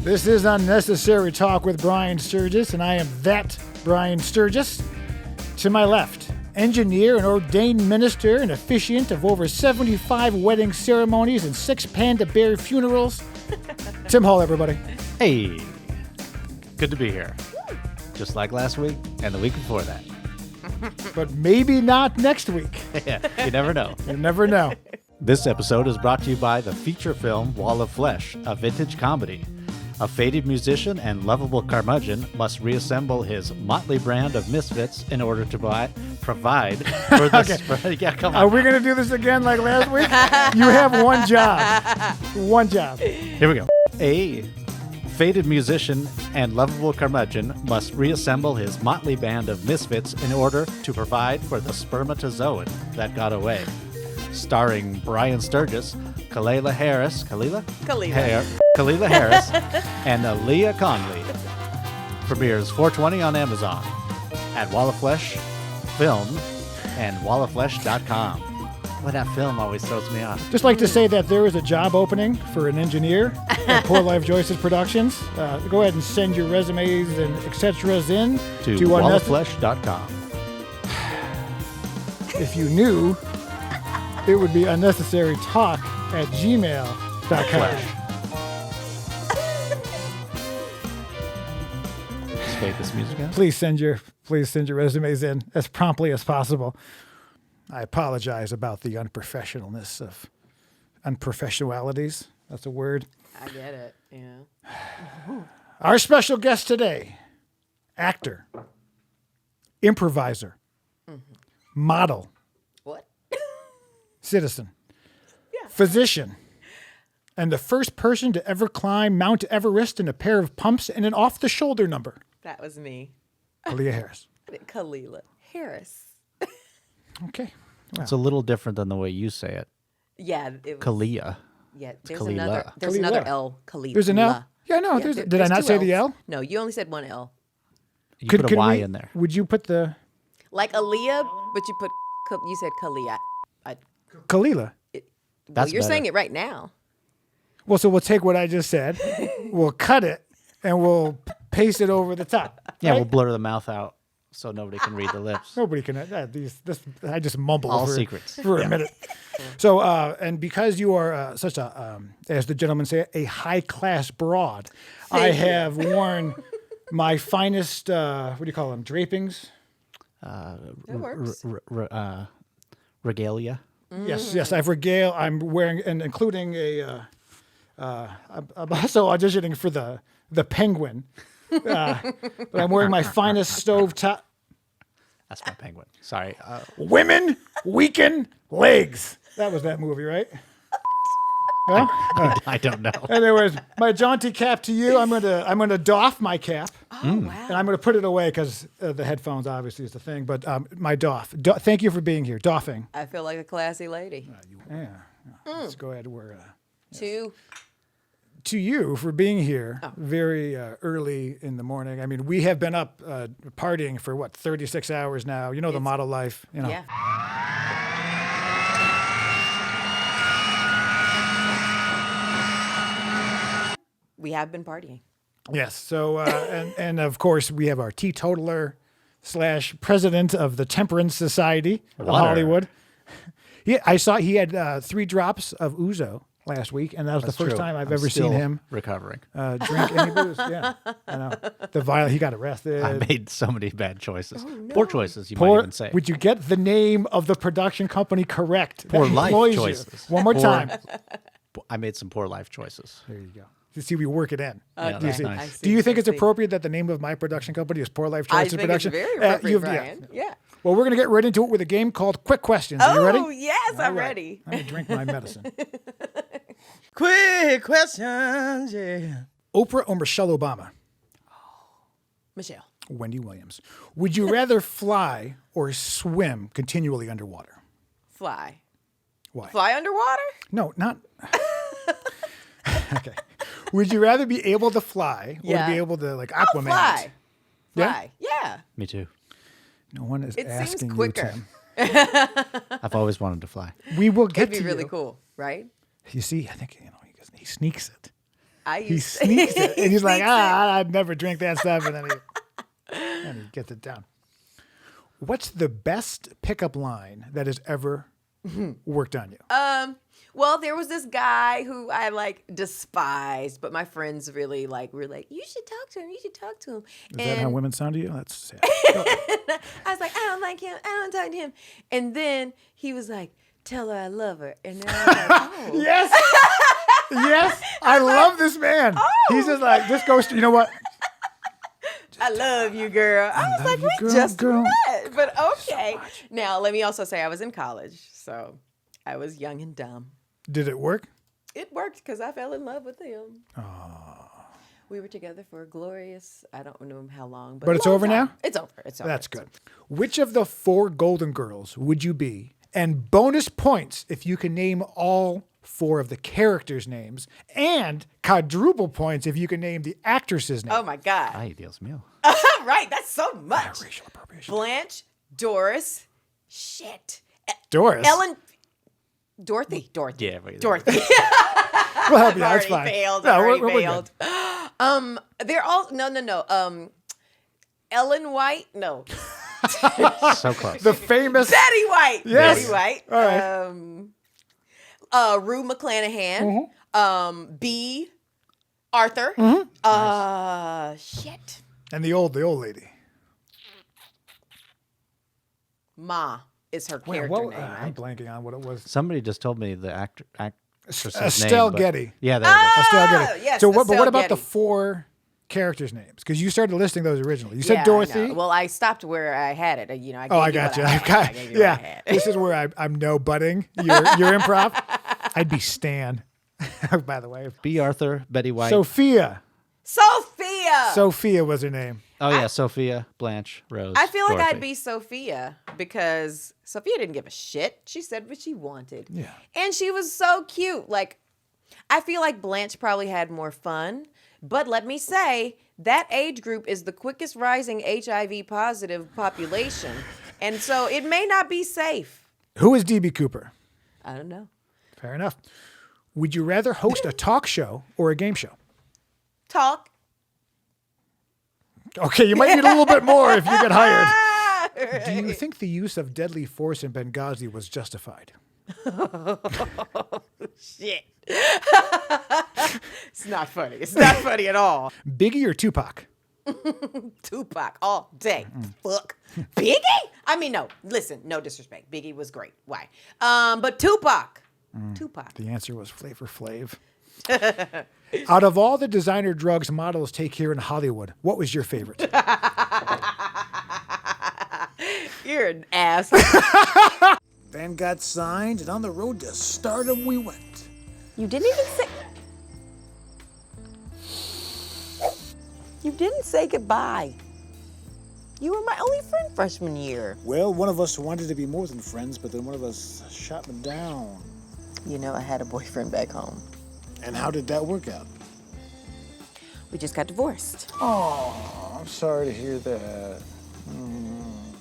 This is Unnecessary Talk with Brian Sturges, and I am that Brian Sturges. To my left, engineer and ordained minister and officiant of over 75 wedding ceremonies and 6 panda bear funerals, Tim Hall, everybody. Hey, good to be here. Just like last week and the week before that. But maybe not next week. Yeah, you never know. You never know. This episode is brought to you by the feature film Wall of Flesh, a vintage comedy. A faded musician and lovable curmudgeon must reassemble his motley brand of misfits in order to provide for this. Okay. Yeah, come on. Are we going to do this again like last week? You have one job. One job. Here we go. A faded musician and lovable curmudgeon must reassemble his motley band of misfits in order to provide for the spermatozoan that got away. Starring Brian Sturges, Kalilah Harris, Kalilah Harris, and Aaliyah Conley. Premieres 4/20 on Amazon, at Wall of Flesh Film, and wallofflesh.com. Well, that film always throws me off. Just like to say that there is a job opening for an engineer at Poor Life Joyce's Productions. Go ahead and send your resumes and et ceteras in to wallofflesh.com. If you knew, it would be unnecessarytalk@gmail.com. Just fade this music out. Please send your resumes in as promptly as possible. I apologize about the unprofessionalities. That's a word. I get it. Yeah. Our special guest today, actor, improviser, model, What? citizen, Yeah. physician, and the first person to ever climb Mount Everest in a pair of pumps and an off-the-shoulder number, That was me. Kalilah Harris. Kalilah Harris. Okay. It's a little different than the way you say it. Yeah. It was, Kalilah. Yeah. There's Kalilah. another. There's Kalilah. another L. Kalilah. There's an L? Yeah, no. Yeah, Did I not two say the Ls. L? No, you only said one L. You put a Y in there. Would you put the Like Aaliyah, but you said Kalilah. Kalilah? Well, That's you're better. saying it right now. Well, so we'll take what I just said, we'll cut it, and we'll paste it over the top. Yeah, right? we'll blur the mouth out so nobody can read the lips. Nobody can. I just mumble All for, secrets. for a minute. So, and because you are such a, as the gentlemen say, a high-class broad, I Thank you. have worn my finest, what do you call them, drapings? That works. Regalia. Yes, I'm wearing, and including I'm also auditioning for the Penguin. But I'm wearing my finest stovetop. That's my penguin. Sorry. Women weaken legs. That was that movie, right? No? I don't know. Anyways, my jaunty cap to you. I'm gonna doff my cap, Oh, and wow. I'm gonna put it away because the headphones obviously is the thing. But my doff. Thank you for being here. Doffing. I feel like a classy lady. Yeah. Let's go ahead. We're Two. to you for being here very early in the morning. I mean, we have been up partying for 36 hours now. You know the model life. You know. Yeah. We have been partying. Yes. So, and of course, we have our teetotaler / president of the Temperance Society of Water. Hollywood. I saw he had 3 drops of ouzo last week, and that was That's the first true. time I've I'm ever still seen him recovering. drink any booze. Yeah, I know. He got arrested. I made so many bad choices. Poor choices, you might Poor, even say. would you get the name of the production company correct? Poor That life employs you. choices. One more Poor- time. I made some poor life choices. There you go. You see, we work it in. Yeah, Do you that's see? nice. I see, Do you think I it's see. appropriate that the name of my production company is Poor Life I Choices think Production? it's very appropriate, Brian. Yeah. Well, we're going to get right into it with a game called Quick Questions. Are you ready? Oh, yes, I'm All right. ready. I'm going to drink my medicine. Quick questions, yeah. Oprah or Michelle Obama? Michelle. Wendy Williams. Would you rather fly or swim continually underwater? Fly. Why? Fly underwater? No, not. Okay. Would you rather be able to fly or Yeah. be able to like Aquaman? Fly. Yeah? Fly. Yeah. Me too. No one is It seems asking you, quicker. Tim. I've always wanted to fly. We will get It'd be to really you. cool, right? You see, I think he sneaks it. he sneaks it. And he's like, I'd never drink that stuff. And then he gets it down. What's the best pickup line that has ever worked on you? Well, there was this guy who I like despised, but my friends really were like, you should talk to him. You should talk to him. Is that how women sound to you? That's sad. I was like, I don't like him. I don't talk to him. And then he was like, tell her I love her. And then I was like, oh. Yes. Yes. I love this man. Oh. He's just like, this goes to, you know what? I love you, girl. I was like, we just met. But okay. Now, let me also say I was in college, so I was young and dumb. Did it work? It worked because I fell in love with him. Oh. We were together for a glorious, I don't know how long. But it's over now? It's over. It's over. That's good. Which of the 4 Golden Girls would you be? And bonus points if you can name all 4 of the characters' names, and quadruple points if you can name the actress's name. Oh my God. Ay, Dios mío. Right, that's so much. Racial appropriation. Blanche, Doris, Doris. Ellen, Dorothy. Yeah, wait, Dorothy. We'll help you out. It's Already fine. failed. No, Already we're failed. They're all no. Ellen White, no. So close. The famous Betty White. Yes. Betty White. All right. Rue McClanahan. B. Arthur. Shit. And the old lady. Ma is her character name, I'm right? blanking on what it was. Somebody just told me the actress's Estelle name. Getty. Yeah, there it is. Estelle Getty. Yes, So what? But Estelle what about the Getty. 4 characters' names? Because you started listing those originally. You said Yeah, I Dorothy. know. Well, I stopped where I had it. I gave I you got what you. I had. I gave you what I had. This is where I'm no budding your improv. I'd be Stan. By the way, B. Arthur, Betty White. Sophia. Sophia Was her name. Oh, yeah, Sophia, Blanche, Rose. I feel like Dorothy. I'd be Sophia because Sophia didn't give a shit. She said what she wanted. Yeah. And she was so cute. Like, I feel like Blanche probably had more fun. But let me say, that age group is the quickest rising HIV positive population. And so it may not be safe. Who is DB Cooper? I don't know. Fair enough. Would you rather host a talk show or a game show? Talk. Okay, you might need a little bit more if you get hired. Do you think the use of deadly force in Benghazi was justified? Shit. It's not funny. It's not funny at all. Biggie or Tupac? Tupac all day. Fuck. Biggie? I mean, no. Listen, no disrespect. Biggie was great. Why? But Tupac. Tupac. The answer was Flavor Flav. Out of all the designer drugs models take here in Hollywood, what was your favorite? You're an ass. Band got signed, and on the road to stardom we went. You didn't even say. You didn't say goodbye. You were my only friend freshman year. Well, one of us wanted to be more than friends, but then one of us shot me down. You know, I had a boyfriend back home. And how did that work out? We just got divorced. Oh, I'm sorry to hear that.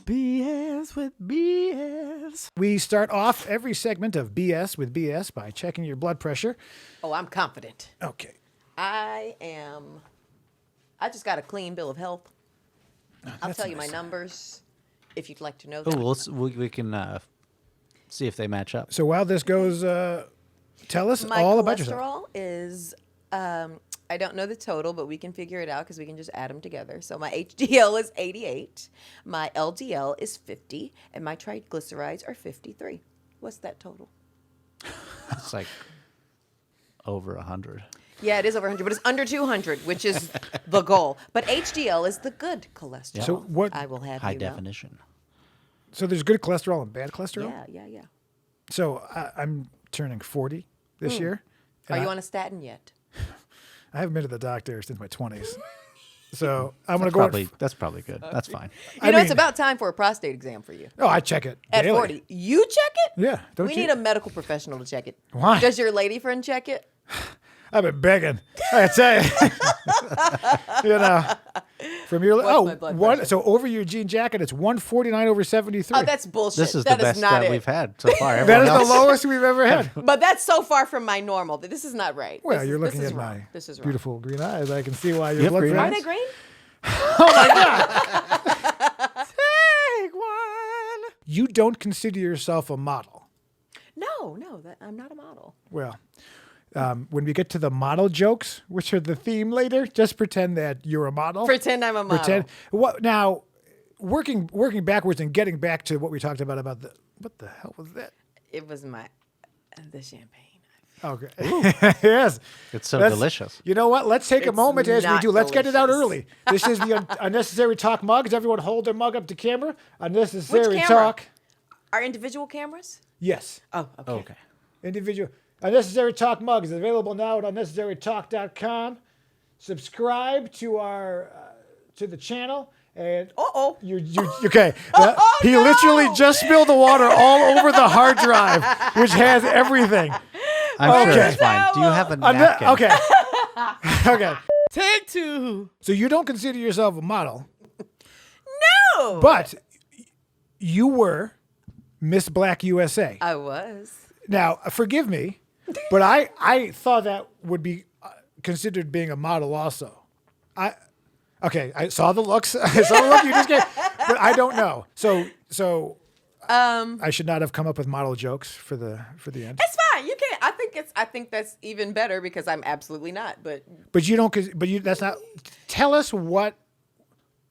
BS with BS. We start off every segment of BS with BS by checking your blood pressure. Oh, I'm confident. Okay. I just got a clean bill of health. I'll that's tell you my nice. numbers if you'd like to know Oh, them. we can see if they match up. So while this goes, tell us My all about yourself. cholesterol is, I don't know the total, but we can figure it out because we can just add them together. So my HDL is 88, my LDL is 50, and my triglycerides are 53. What's that total? It's like over 100. Yeah, it is over 100, but it's under 200, which is the goal. But HDL is the good cholesterol. So what- I will have High you know. definition. So there's good cholesterol and bad cholesterol? Yeah. So I'm turning 40 this year. Are and you on a statin yet? I haven't been to the doctor since my 20s. So I'm going to go. That's probably good. That's fine. You know, it's about time for a prostate exam for you. Oh, I check it At daily. 40. You check it? Yeah. Don't We you? need a medical professional to check it. Why? Does your lady friend check it? I've been begging. I tell you. From your What's my blood pressure? so over your jean jacket, it's 149 over 73. Oh, that's bullshit. This is That the best not that it. we've had so far. that Everyone is else- the lowest we've ever had. But that's so far from my normal. This is not right. Well, This you're is- looking this is at wrong. my This is wrong. beautiful green eyes. I can see why your Yep, blood green Are pressure. they green? Take one. You don't consider yourself a model. No, I'm not a model. Well, when we get to the model jokes, which are the theme later, just pretend that you're a model. Pretend I'm a model. Pretend. What now? Working backwards and getting back to what we talked about the what the hell was that? It was the champagne. Okay. Yes. It's so Let's- delicious. You know what? Let's take a It's moment as we not do. Let's get it out delicious. early. This is the Unnecessary Talk mugs. Everyone hold their mug up to camera. Unnecessary Which camera? Talk. Our individual cameras? Yes. Oh, okay. Okay. Individual. Unnecessary Talk mug is available now at unnecessarytalk.com. Subscribe to our to the channel. And you okay? He no! literally just spilled the water all over the hard drive, which has everything. I'm sure Okay. it's fine. Do you have a Unne- napkin? okay. Okay. Take two. So you don't consider yourself a model, No. but you were Miss Black USA. I was. Now, forgive me, but I thought that would be considered being a model also. I saw the looks. I saw the look you just gave, but I don't know. So I should not have come up with model jokes for the end. It's fine. You can't. I think that's even better because I'm absolutely not. But But you don't. That's not. Tell us what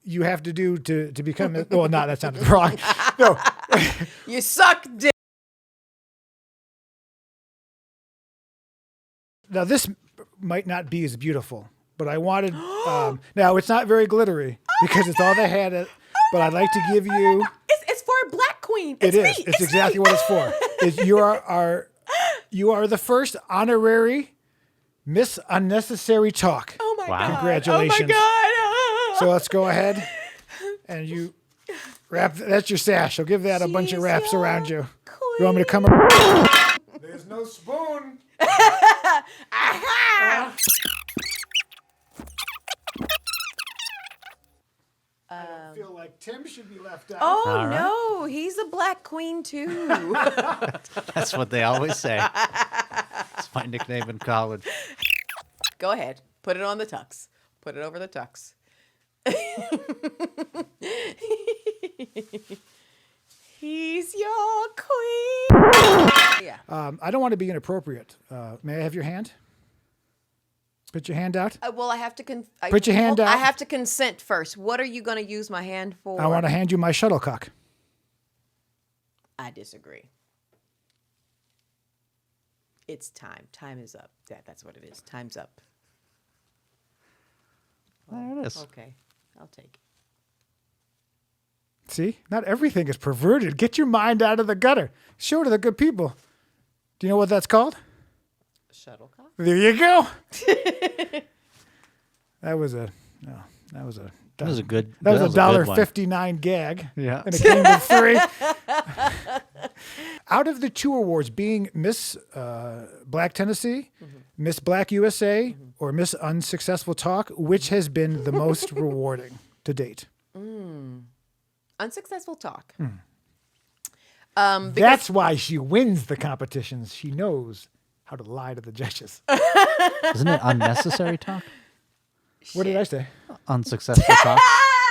you have to do to become. Well, no, that sounded wrong. No. you suck dick. Now this might not be as beautiful, but I wanted. Now it's not very glittery because it's all they had. But I'd like to give you. It's for a black queen. It It's is. me. It's exactly what it's for. You are the first honorary Miss Unnecessary Talk. Oh my Wow. god. Congratulations. Oh my god. So let's go ahead and you wrap. That's your sash. I'll give that a bunch of She's wraps your around you. You want me to come? There's no spoon. I feel like Tim should be left out. Oh All right. no, he's a black queen too. That's what they always say. It's my nickname in college. Go ahead. Put it on the tux. Put it over the tux. He's your queen. Yeah. I don't want to be inappropriate. May I have your hand? Put your hand out. Well, I have to Put your hand I out. have to consent first. What are you going to use my hand for? I want to hand you my shuttlecock. I disagree. It's time. Time is up. That's what it is. Time's up. There it is. Okay. I'll take it. See, not everything is perverted. Get your mind out of the gutter. Show it to the good people. Do you know what that's called? Shuttlecock? There you go. That was a That was a good. That was a good one. $1.59 gag. Yeah. And it came with 3. Out of the 2 awards, being Miss Black Tennessee, Miss Black USA, or Miss Unsuccessful Talk, which has been the most rewarding to date? Unsuccessful talk. That's why she wins the competitions. She knows how to lie to the judges. Isn't it unnecessary talk? What did I say? Unsuccessful talk.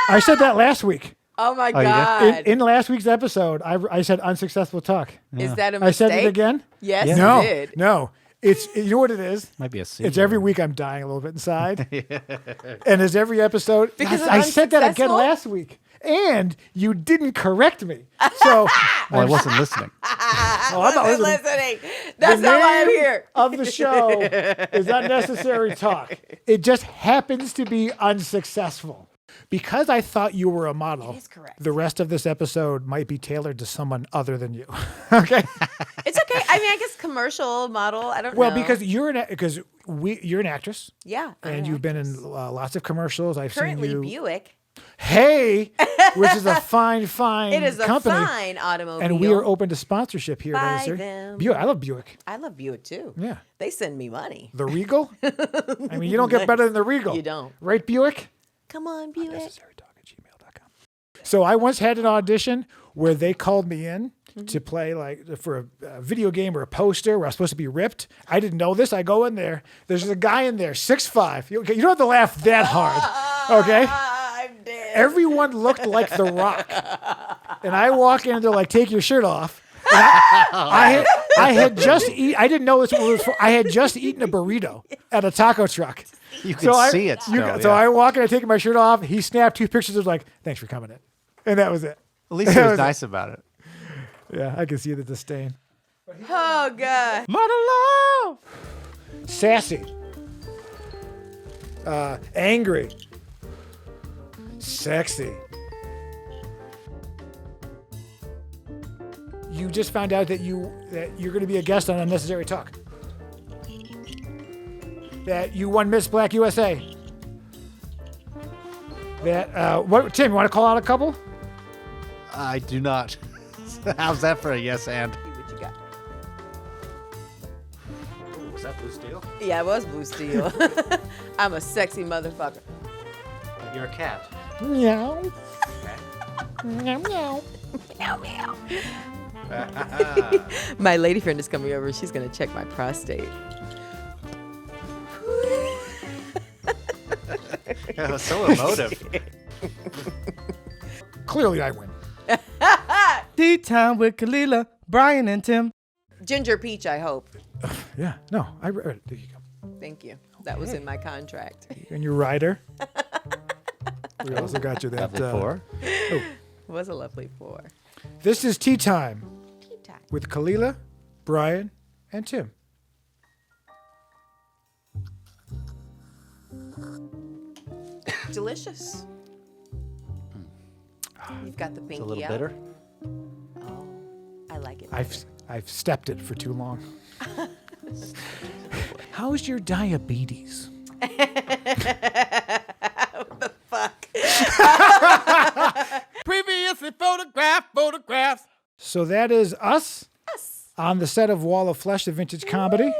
I said that last week. Oh my you did? God. In last week's episode, I said unsuccessful talk. Is that a I mistake? said it again? Yes, No, you did. no. It's you know what it is? Might be a secret. It's every week I'm dying a little bit inside. And it's every episode. Because I said that again unsuccessful? last week. And you didn't correct me. So Well, I wasn't listening. I'm not listening. That's the not why I'm name here. of the show is Unnecessary Talk. It just happens to be unsuccessful. Because I thought you were a model, It is correct. the rest of this episode might be tailored to someone other than you. Okay? It's okay. I mean, I guess commercial model. I don't Well, know. because you're an actress, yeah, I'm and an you've been actress. in lots of commercials. I've Currently seen you. Buick. Hey, which is a fine It is a company. fine automobile. And we are open to sponsorship here, Buy Unnecessary. them. Buick. I love Buick. I love Buick too. Yeah. They send me money. The Regal? I mean, you don't get better than the Regal. You don't. Right, Buick? Come on, Buick. UnNecessaryTalk@gmail.com. So I once had an audition where they called me in to play like for a video game or a poster where I was supposed to be ripped. I didn't know this. I go in there. There's a guy in there, 6'5". You don't have to laugh that hard, okay? I'm dead. Everyone looked like The Rock. And I walk in and they're like, take your shirt off. And I had just I didn't know this was for. I had just eaten a burrito at a taco truck. You can see it still. So I walk in, I take my shirt off. He snapped 2 pictures. Was like, thanks for coming in. And that was it. At least he was nice about it. Yeah, I can see the disdain. Oh, God. Mother love. Sassy. Angry. Sexy. You just found out that you're going to be a guest on Unnecessary Talk. That you won Miss Black USA. That Tim, you want to call out a couple? I do not. How's that for a yes and? See what you got. Ooh, was that Blue Steel? Yeah, it was Blue Steel. I'm a sexy motherfucker. You're a cat. Meow. Okay. Meow, meow. Meow, meow. My lady friend is coming over. She's going to check my prostate. That was so emotive. Clearly I win. Tea time with Kalilah, Brian, and Tim. Ginger peach, I hope. Yeah, no, I read it. There you go. Thank you. That was in my contract. And your rider. We also got you that. Level 4. It was a lovely 4. This is Tea Time Tea time. with Kalilah, Brian, and Tim. Delicious. You've got the pinky It's a little out. bitter. Oh, I like it. I've stepped it for too long. How's your diabetes? What the fuck? Previously photographs. So that is us on the set of Wall of Flesh, the vintage comedy. Ooh.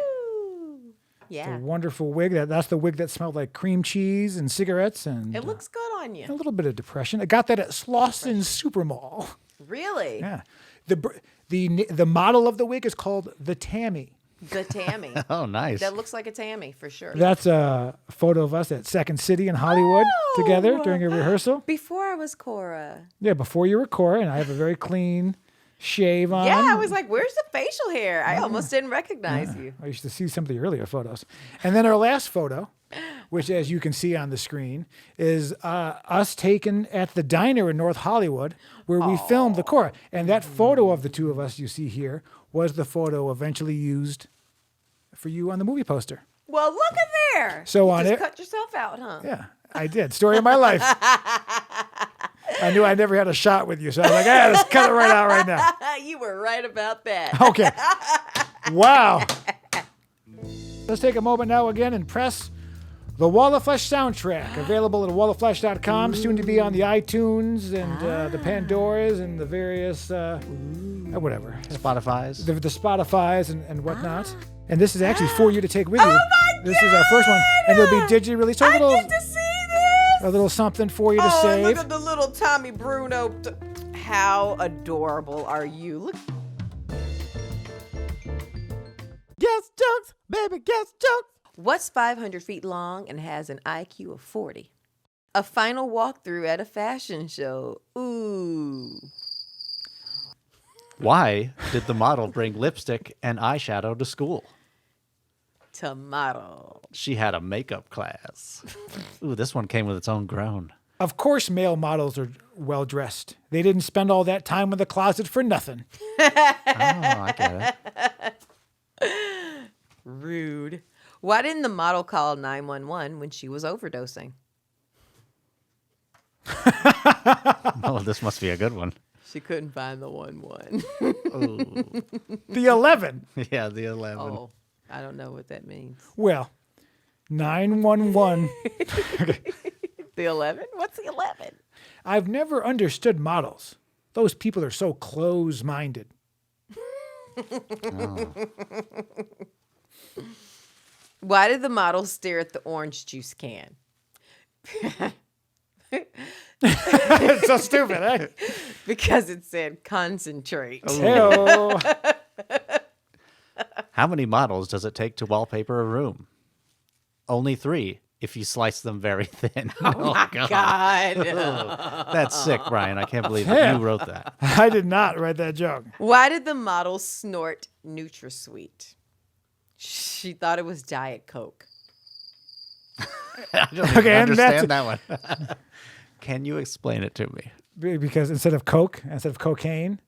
The Yeah. wonderful wig. That's the wig that smelled like cream cheese and cigarettes and It looks good on a you. little bit of depression. I got that at Slauson Supermall. Really? Yeah. The model of the wig is called the Tammy. The Tammy. Oh, nice. That looks like a Tammy for sure. That's a photo of us at Second City in Hollywood together during a rehearsal. Before I was Cora. Yeah, before you were Cora, and I have a very clean shave on. Yeah, I was like, where's the facial hair? I almost didn't recognize you. I used to see some of the earlier photos. And then our last photo, which as you can see on the screen, is us taken at the diner in North Hollywood where we filmed the Cora. And that photo of the two of us you see here was the photo eventually used for you on the movie poster. Well, look at there. So you on just it- cut yourself out, huh? Yeah, I did. Story of my life. I knew I never had a shot with you, so I was like, let's cut it right out right now. You were right about that. Okay. Wow. Let's take a moment now again and press the Wall of Flesh soundtrack, available at wallofflesh.com, soon to be on the iTunes and the Pandoras and the various, whatever. Spotify's. The Spotifys and whatnot. And this is actually for you to take with you. This is our first one. And it'll be digitally released. So I get to see this. a little something for you to Oh, save. look at the little Tommy Bruno. How adorable are you? Look. Guest jokes, baby, guest jokes. What's 500 feet long and has an IQ of 40? A final walkthrough at a fashion show. Ooh. Why did the model bring lipstick and eyeshadow to school? Tomato. She had a makeup class. Ooh, this one came with its own groan. Of course, male models are well dressed. They didn't spend all that time in the closet for nothing. Oh, I get it. Rude. Why didn't the model call 911 when she was overdosing? Oh, this must be a good one. She couldn't find the 11. Ooh. The 11. Yeah, the 11. Oh, I don't know what that means. Well, 911. The 11? What's the 11? I've never understood models. Those people are so close-minded. Why did the model stare at the orange juice can? It's so stupid, eh? Because it said concentrate. Hey-o. How many models does it take to wallpaper a room? Only 3 if you slice them very thin. Oh, my God. That's sick, Brian. I can't believe that you wrote that. I did not write that joke. Why did the model snort NutraSweet? She thought it was Diet Coke. I don't Okay, even and that's- understand that one. Can you explain it to me? Because instead of Coke, instead of cocaine,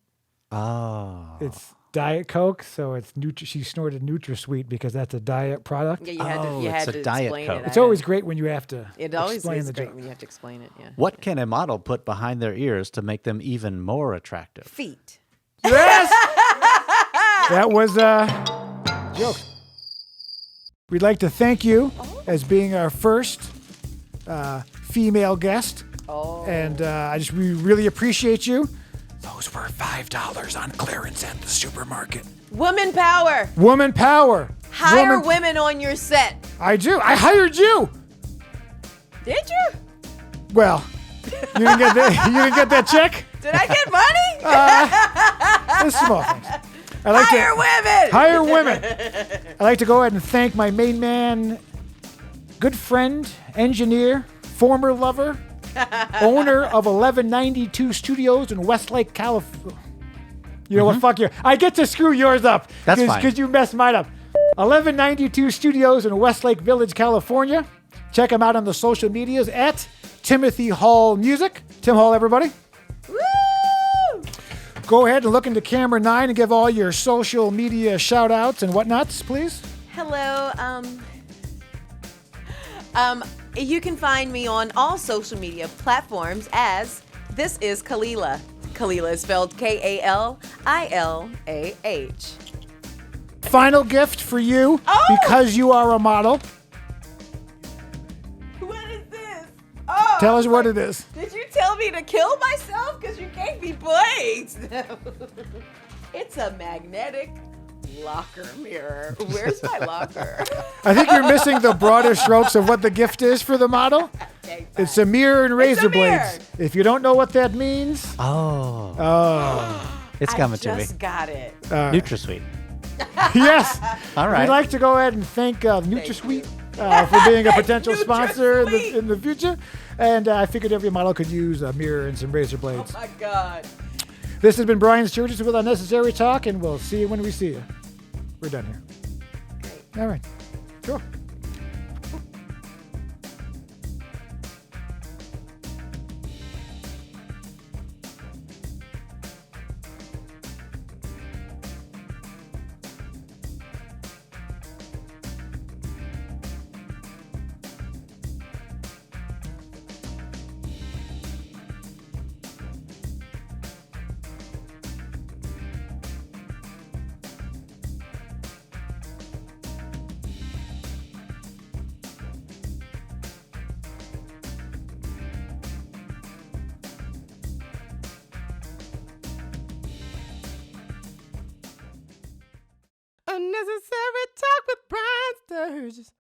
it's Diet Coke. So it's she snorted NutraSweet because that's a diet product. Yeah, you had to, you it's had a to Diet explain Coke. it. It's always great when you have to It always explain is the great joke. when you have to explain it. Yeah. What can a model put behind their ears to make them even more attractive? Feet. Yes! That was a joke. We'd like to thank you as being our first female guest. Oh. And we really appreciate you. Those were $5 on clearance at the supermarket. Woman power. Woman power. Hire women on your set. I do. I hired you. Did you? Well, you didn't get that. You didn't get that check. Did I get money? It's small things. I like Hire women. Hire women. I'd like to go ahead and thank my main man, good friend, engineer, former lover, owner of 1192 Studios in Westlake, California. You know what? Fuck you. I get to screw yours up. That's fine. Because you messed mine up. 1192 Studios in Westlake Village, California. Check him out on the social medias at Timothy Hall Music. Tim Hall, everybody. Woo! Go ahead and look into camera 9 and give all your social media shout outs and whatnots, please. Hello. You can find me on all social media platforms as This is Kalilah. Kalilah is spelled Kalilah. Final gift for you Oh! because you are a model. What is this? Oh, Tell us what it is. Did you tell me to kill myself? Because you gave me points. It's a magnetic locker mirror. Where's my locker? I think you're missing the broader strokes of what the gift is for the model. Okay, It's a mirror and razor mirror. blades. If you don't know what that means, It's coming to I me. just got it. NutraSweet. yes. All right. We'd like to go ahead and thank NutraSweet for being a potential sponsor NutraSweet. in the future. And I figured every model could use a mirror and some razor blades. Oh my God. This has been Brian Sturges with Unnecessary Talk, and we'll see you when we see you. We're done here. All right. Sure. Unnecessary talk with Brian Sturges.